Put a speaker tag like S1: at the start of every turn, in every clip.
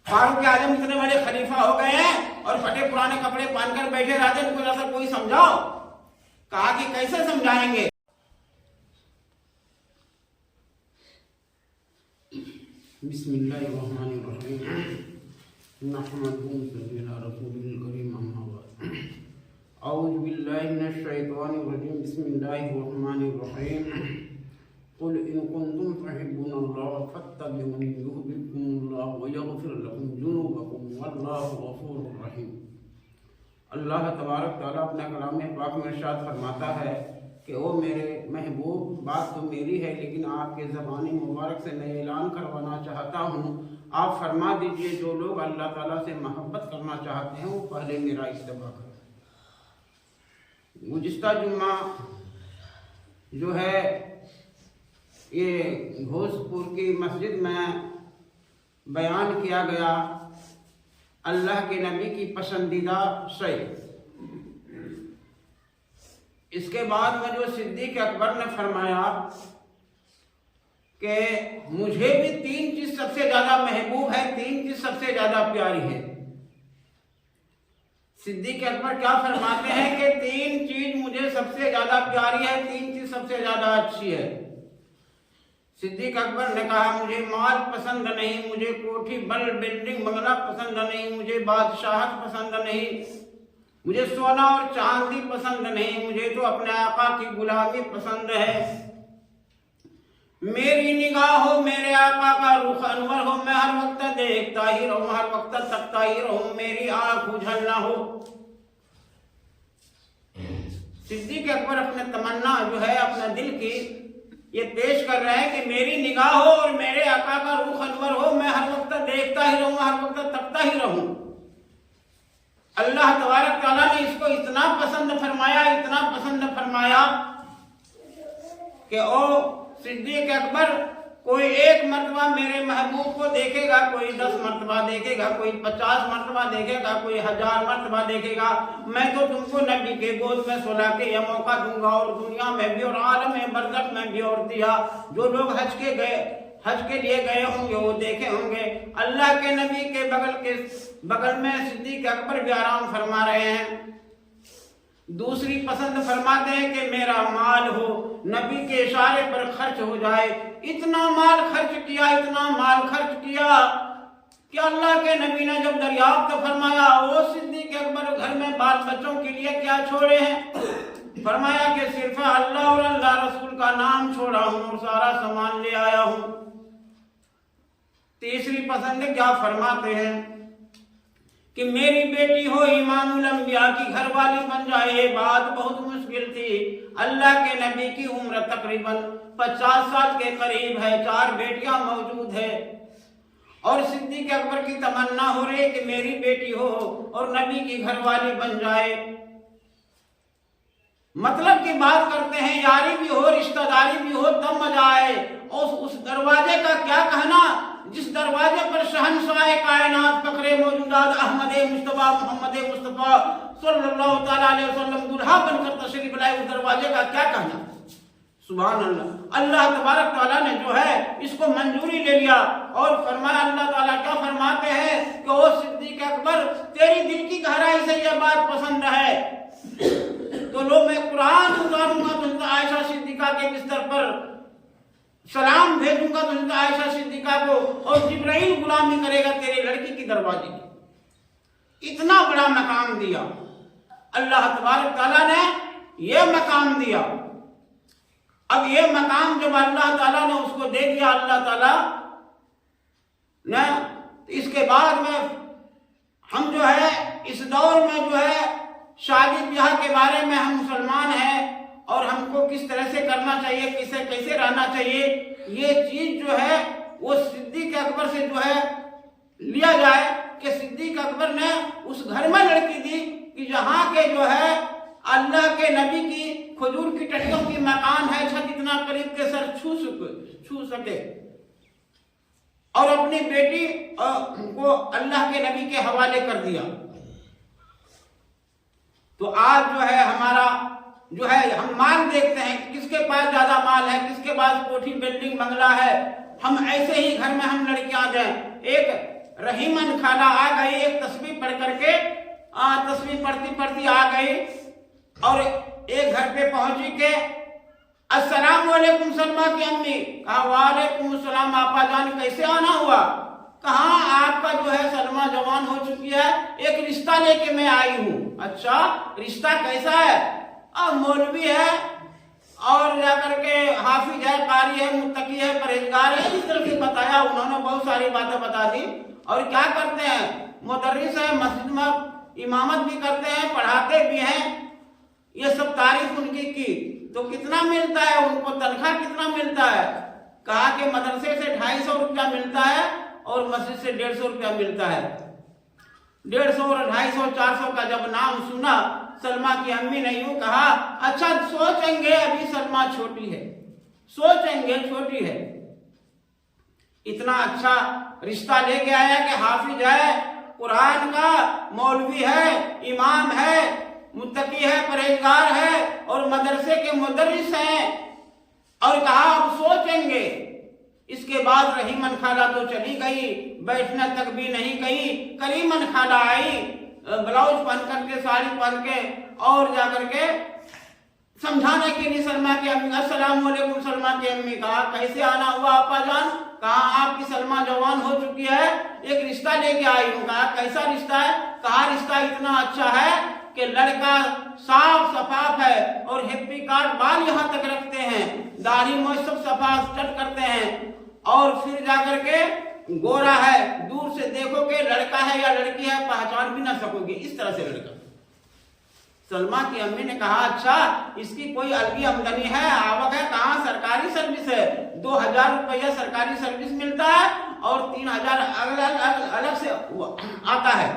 S1: फारूक आजम इतने बड़े खलीफा हो गए हैं और फटे पुराने कपड़े पहनकर बैठे रहते हैं, इनको जरा कोई समझाओ। कहा कि कैसे समझाएंगे। बिस्मिल्लाहिर्रहमानिर्रहीम नहमदुहु सल्ली अला रसूलिल करीम अम्मा बाद औज़ु बिल्लाहि मिनश शैतानिर रजीम बिस्मिल्लाहिर्रहमानिर्रहीम कुल इन कुंतुम तुहिब्बुनल्लाह फत्तबिऊनी युहब्बुकुमुल्लाह व यगफिर लकुम जुनूबकुम वल्लाहु गफूरुर रहीम। अल्लाह तबारक तआला अपने कलाम पाक में इरशाद फरमाता है कि ओ मेरे महबूब, बात तो मेरी है लेकिन आपके ज़बानी मुबारक से मैं ऐलान करवाना चाहता हूँ। आप फरमा दीजिए जो लोग अल्लाह ताला से मोहब्बत करना चाहते हैं वो पहले मेरा इत्तबा करें। गुज़िश्ता जुम्मा जो है ये घोषपुर की मस्जिद में बयान किया गया अल्लाह के नबी की पसंदीदा शय। इसके बाद में जो सिद्दीक़ अकबर ने फरमाया कि मुझे भी तीन चीज सबसे ज्यादा महबूब है, तीन चीज सबसे ज्यादा प्यारी है। सिद्दीक़ अकबर क्या फरमाते हैं कि तीन चीज मुझे सबसे ज्यादा प्यारी है, तीन चीज सबसे ज्यादा अच्छी है। सिद्दीक़ अकबर ने कहा मुझे माल पसंद नहीं, मुझे कोठी बल बिल्डिंग बंगला पसंद नहीं, मुझे बादशाहत पसंद नहीं, मुझे सोना और चांदी पसंद नहीं, मुझे तो अपने आका की गुलामी पसंद है। मेरी निगाह हो, मेरे आका का रुख अनवर हो, मैं हर वक्त देखता ही रहूं, हर वक्त तकता ही रहूं, मेरी आंख उझल ना हो। सिद्दीक़ अकबर अपने तमन्ना जो है अपने दिल की ये पेश कर रहे हैं कि मेरी निगाह हो और मेरे आका का रुख अनवर हो, मैं हर वक्त देखता ही रहूं, हर वक्त तकता ही रहूं। अल्लाह तबारक तआला ने इसको इतना पसंद फरमाया, इतना पसंद फरमाया कि ओ सिद्दीक़ अकबर, कोई एक मर्तबा मेरे महबूब को देखेगा, कोई 10 मर्तबा देखेगा, कोई 50 मर्तबा देखेगा, कोई 1000 मर्तबा देखेगा, मैं तो तुमको नबी के गोद में सुला के यह मौका दूंगा और दुनिया में भी और आलम बरज़ख में भी और दिया। जो लोग हज के लिए गए होंगे वो देखे होंगे। अल्लाह के नबी के बगल में सिद्दीक़ अकबर भी आराम फरमा रहे हैं। दूसरी पसंद फरमाते हैं कि मेरा माल हो, नबी के इशारे पर खर्च हो जाए। इतना माल खर्च किया, इतना माल खर्च किया कि अल्लाह के नबी ने जब दरियाफ्त फरमाया वो सिद्दीक़ अकबर घर में बाल बच्चों के लिए क्या छोड़े हैं, फरमाया कि सिर्फ अल्लाह और अल्लाह रसूल का नाम छोड़ा हूं और सारा सामान ले आया हूं। तीसरी पसंद क्या फरमाते हैं कि मेरी बेटी हो इमामुल अंबिया की घरवाली बन जाए। ये बात बहुत मुश्किल थी। अल्लाह के नबी की उम्र तकरीबन 50 साल के करीब है, 4 बेटियां मौजूद है और सिद्दीक़ अकबर की तमन्ना हो रही है कि मेरी बेटी हो और नबी की घरवाली बन जाए। मतलब की बात करते हैं, यारी भी हो, रिश्तेदारी भी हो, तब मजा आए। और उस दरवाजे का क्या कहना जिस दरवाजे पर शहंशाह कायनात फखरे मौजूदात अहमद मुस्तफा मोहम्मद मुस्तफा सल्लल्लाहु तआला अलैहि वसल्लम दुल्हा बनकर तशरीफ लाए, उस दरवाजे का क्या कहना। सुभान अल्लाह। अल्लाह तबारक तआला ने जो है इसको मंजूरी ले लिया और फरमाया, अल्लाह ताला क्या फरमाते हैं कि ओ सिद्दीक़ अकबर, तेरी दिल की गहराई से यह बात पसंद है तो लो मैं कुरान उतारूंगा तो आयशा सिद्दीका के बिस्तर पर सलाम भेजूंगा तो आयशा सिद्दीका को और जिब्राइल गुलामी करेगा तेरे लड़की की दरवाजे की। इतना बड़ा मकाम दिया अल्लाह तबारक तआला ने, यह मकाम दिया। अब यह मकाम जब अल्लाह ताला ने उसको दे दिया, अल्लाह ताला ने, इसके बाद में हम जो है इस दौर में जो है शादी ब्याह के बारे में हम मुसलमान हैं और हमको किस तरह से करना चाहिए, किसे कैसे रहना चाहिए, ये चीज जो है वो सिद्दीक़ अकबर से जो है लिया जाए कि सिद्दीक़ अकबर ने उस घर में लड़की दी कि जहाँ के जो है अल्लाह के नबी की खजूर की टट्टियों की मकान है, छत इतना करीब के सर छू सके और अपनी बेटी को अल्लाह के नबी के हवाले कर दिया। तो आज जो है हमारा जो है हम माल देखते हैं कि किसके पास ज्यादा माल है, किसके पास कोठी बिल्डिंग बंगला है। हम ऐसे ही घर में हम लड़कियां जाएं, एक रहीमन खाला आ गई, एक तस्बीह पढ़ करके तस्बीह पढ़ती पढ़ती आ गई और एक घर पे पहुंची के अस्सलाम वालेकुम सलमा की अम्मी। कहा वालेकुम अस्सलाम आपा जान, कैसे आना हुआ? कहा आपका जो है सलमा जवान हो चुकी है, एक रिश्ता लेके मैं आई हूँ। अच्छा रिश्ता कैसा है? मौलवी है और जाकर के हाफिज है, कारी है, मुत्तकी है, परहेजगार है, इस तरह से बताया उन्होंने, बहुत सारी बातें बता दी। और क्या करते हैं? मुदर्रिस है, मस्जिद में इमामत भी करते हैं, पढ़ाते भी हैं, ये सब तारीफ उनकी की। तो कितना मिलता है उनको, तनख्वाह कितना मिलता है? कहा कि मदरसे से 250 रुपया मिलता है और मस्जिद से 150 रुपया मिलता है। 150 और 250 400 का जब नाम सुना, सलमा की अम्मी ने यूं कहा, अच्छा सोचेंगे, अभी सलमा छोटी है, सोचेंगे, छोटी है। इतना अच्छा रिश्ता लेके आया कि हाफिज है, कुरान का मौलवी है, इमाम है, मुत्तकी है, परहेजगार है और मदरसे के मुदर्रिस हैं। और कहा अब सोचेंगे। इसके बाद रहीमन खाला तो चली गई, बैठने तक भी नहीं गई। करीमन खाला आई, ब्लाउज पहन करके, साड़ी पहन के और जाकर के समझाने के लिए सलमा की अम्मी, अस्सलाम वालेकुम सलमा की अम्मी। कहा कैसे आना हुआ आपा जान? कहा आपकी सलमा जवान हो चुकी है, एक रिश्ता लेके आई हूँ। कहा कैसा रिश्ता है? कहा रिश्ता इतना अच्छा है कि लड़का साफ सफाफ है और हैप्पी कार्ड बाल यहाँ तक रखते हैं, दाढ़ी मोछ सब सफाफ कट करते हैं और फिर जाकर के गोरा है, दूर से देखोगे लड़का है या लड़की है पहचान भी ना सकोगे, इस तरह से लड़का। सलमा की अम्मी ने कहा अच्छा इसकी कोई अलगी आमदनी है, आवक है? कहाँ सरकारी सर्विस है, 2000 रुपया सरकारी सर्विस मिलता है और 3000 अलग से आता है।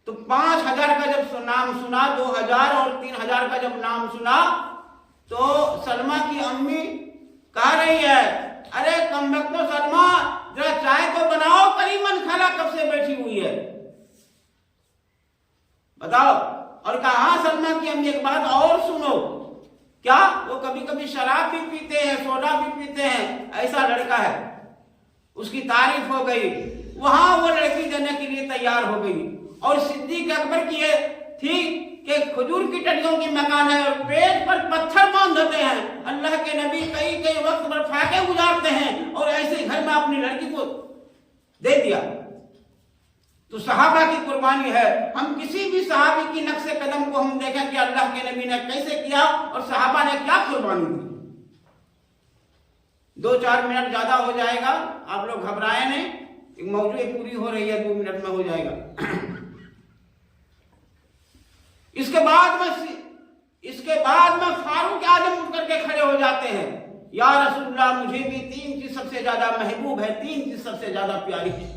S1: तो 5000 का जब नाम सुना, 2000 और 3000 का जब नाम सुना, तो सलमा की अम्मी कह रही है, अरे कमबख्तो सलमा जरा चाय तो बनाओ, करीमन खाला कब से बैठी हुई है, बताओ। और कहा सलमा की अम्मी एक बात और सुनो, क्या वो कभी कभी शराब भी पीते हैं, सोडा भी पीते हैं, ऐसा लड़का है। उसकी तारीफ हो गई, वहां वो लड़की देने के लिए तैयार हो गई। और सिद्दीक अकबर की ये थी कि खजूर की टड़ियों की मकान है और पेट पर पत्थर बांध देते हैं। अल्लाह के नबी कई कई वक्त पर फाके गुजारते हैं और ऐसे घर में अपनी लड़की को दे दिया। तो सहाबा की कुर्बानी है। हम किसी भी सहाबी की नक्शे कदम को हम देखें कि अल्लाह के नबी ने कैसे किया और सहाबा ने क्या कुर्बानी दी। 2-4 मिनट ज्यादा हो जाएगा, आप लोग घबराए नहीं, मौजूद पूरी हो रही है, 2 मिनट में हो जाएगा। इसके बाद में फारूक आजम उठ करके खड़े हो जाते हैं, या रसूलुल्लाह मुझे भी 3 चीज सबसे ज्यादा महबूब है, 3 चीज सबसे ज्यादा प्यारी है।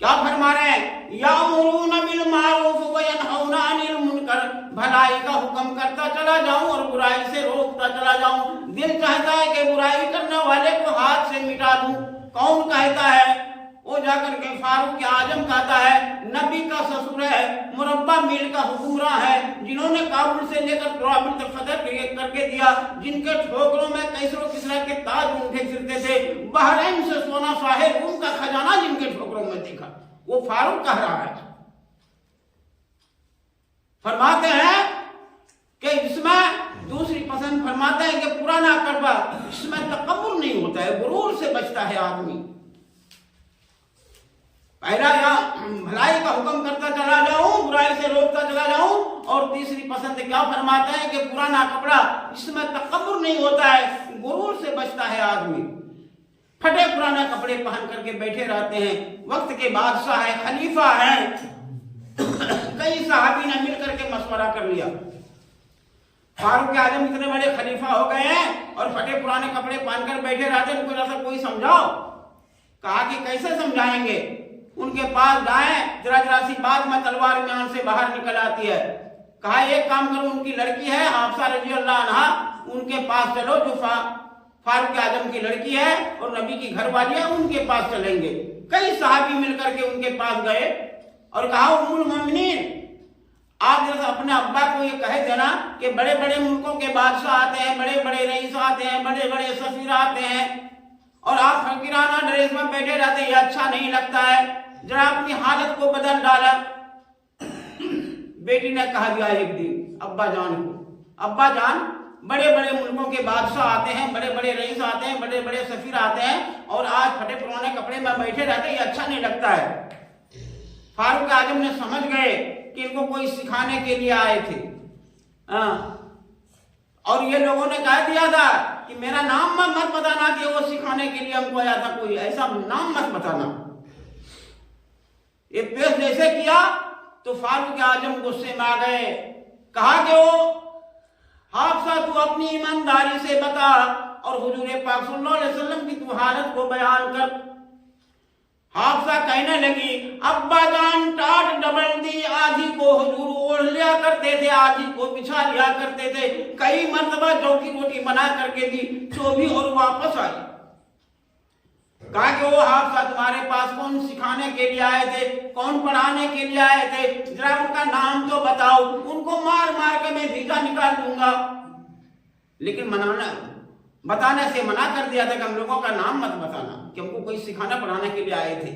S1: क्या फरमा रहे हैं? यामुरूना बिल मारूफ व यनहौना अनिल मुनकर, भलाई का हुक्म करता चला जाऊं और बुराई से रोकता चला जाऊं। दिल चाहता है कि बुराई करने वाले को हाथ से मिटा दूं। कौन कहता है? वो जाकर के फारूक आजम कहता है, नबी का ससुर है, मुरब्बा मील का हुक्मरान है, जिन्होंने काबुल से लेकर तुराबुल तक फतह करके दिया, जिनके ठोकरों में कैसरो किसरा के ताज उठे फिरते थे, बहरैन से सोना शाहे रूम का खजाना जिनके ठोकरों में देखा, वो फारूक कह रहा है। फरमाते हैं कि इसमें दूसरी पसंद फरमाते हैं कि पुराना करबा, इसमें तकब्बुर नहीं होता है, गुरूर से बचता है आदमी। पहला या भलाई का हुक्म करता चला जाऊं, बुराई से रोकता चला जाऊं। और तीसरी पसंद क्या फरमाते हैं कि पुराना कपड़ा, इसमें तकब्बुर नहीं होता है, गुरूर से बचता है आदमी। फटे पुराने कपड़े पहन करके बैठे रहते हैं, वक्त के बादशाह है, खलीफा है। कई सहाबी ने मिल करके मशवरा कर लिया, फारूक आजम इतने बड़े खलीफा हो गए हैं और फटे पुराने कपड़े पहनकर बैठे रहते हैं, उनको जरा कोई समझाओ। कहा कि कैसे समझाएंगे? उनके पास जाएं, जरा सी बात में तलवार म्यान से बाहर निकल आती है। कहा एक काम करो, उनकी लड़की है हाफसा रजी अल्लाह अन्हा, उनके पास चलो, जो फारूक आजम की लड़की है और नबी की घरवाली है, उनके पास चलेंगे। कई सहाबी मिलकर के उनके पास गए और कहा उम्मुल मोमिनीन, आप जरा अपने अब्बा को ये कह देना कि बड़े बड़े मुल्कों के बादशाह आते हैं, बड़े बड़े रईस आते हैं, बड़े बड़े सफीर आते हैं, اور آپ فقیرانہ ڈریس میں بیٹھے رہتے ہیں، یہ اچھا نہیں لگتا ہے، ذرا اپنی حالت کو بدل ڈالا۔ بیٹی نے کہا دیا ایک دن ابا جان کو، ابا جان بڑے بڑے ملکوں کے بادشاہ آتے ہیں، بڑے بڑے رئیس آتے ہیں، بڑے بڑے سفیر آتے ہیں، اور آج پھٹے پرانے کپڑے میں بیٹھے رہتے ہیں، یہ اچھا نہیں لگتا ہے۔ فاروق اعظم نے سمجھ گئے کہ ان کو کوئی سکھانے کے لیے آئے تھے، اور یہ لوگوں نے کہہ دیا تھا کہ میرا نام مت بتانا کہ وہ سکھانے کے لیے ہم کو آیا تھا، کوئی ایسا نام مت بتانا۔ یہ پیش جیسے کیا تو فاروق اعظم غصے میں آ گئے، کہا کہ وہ حافظہ تو اپنی ایمانداری سے بتا اور حضور پاک صلی اللہ علیہ وسلم کی تو حالت کو بیان کر۔ حافظہ کہنے لگی ابا جان ٹاٹ ڈبل دی، آدھی کو حضور اوڑھ لیا کرتے تھے، آدھی کو بچھا لیا کرتے تھے، کئی مرتبہ جو کی روٹی بنا کر کے دی، چوبی اور واپس آئی۔ کہا کہ وہ حافظہ تمہارے پاس کون سکھانے کے لیے آئے تھے، کون پڑھانے کے لیے آئے تھے، ذرا ان کا نام تو بتاؤ، ان کو مار مار کے میں بھیجا نکال دوں گا۔ لیکن بتانے سے منع کر دیا تھا کہ ہم لوگوں کا نام مت بتانا، کہ ہم کو کوئی سکھانا پڑھانے کے لیے آئے تھے۔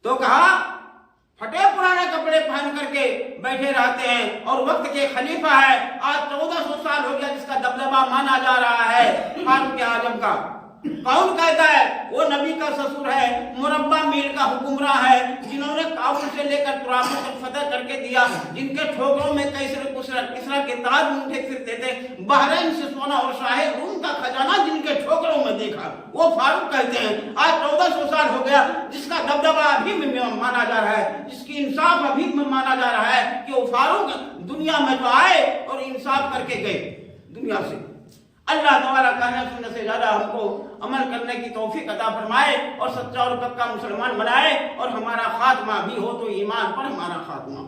S1: تو کہا پھٹے پرانے کپڑے پہن کر کے بیٹھے رہتے ہیں اور وقت کے خلیفہ ہے، آج 1400 سال ہو گیا جس کا دبدبہ مانا جا رہا ہے فاروق اعظم کا۔ کون کہتا ہے؟ وہ نبی کا سسر ہے، مربع میل کا حکمراں ہے، جنہوں نے کابل سے لے کر طرابلس تک فتح کر کے دیا، جن کے ٹھوکروں میں کسرا کے تاج اونٹے پھرتے تھے، بحرین سے سونا اور شاہ روم کا خزانہ جن کے ٹھوکروں میں دیکھا، وہ فاروق کہتے ہیں۔ آج 1400 سال ہو گیا جس کا دبدبہ ابھی میں مانا جا رہا ہے، جس کی انصاف ابھی میں مانا جا رہا ہے کہ وہ فاروق دنیا میں جو آئے اور انصاف کر کے گئے دنیا سے۔ اللہ تعالیٰ کہنے سننے سے زیادہ ہم کو عمل کرنے کی توفیق عطا فرمائے اور سچا اور پکا مسلمان بنائے، اور ہمارا خاتمہ بھی ہو تو ایمان پر ہمارا خاتمہ۔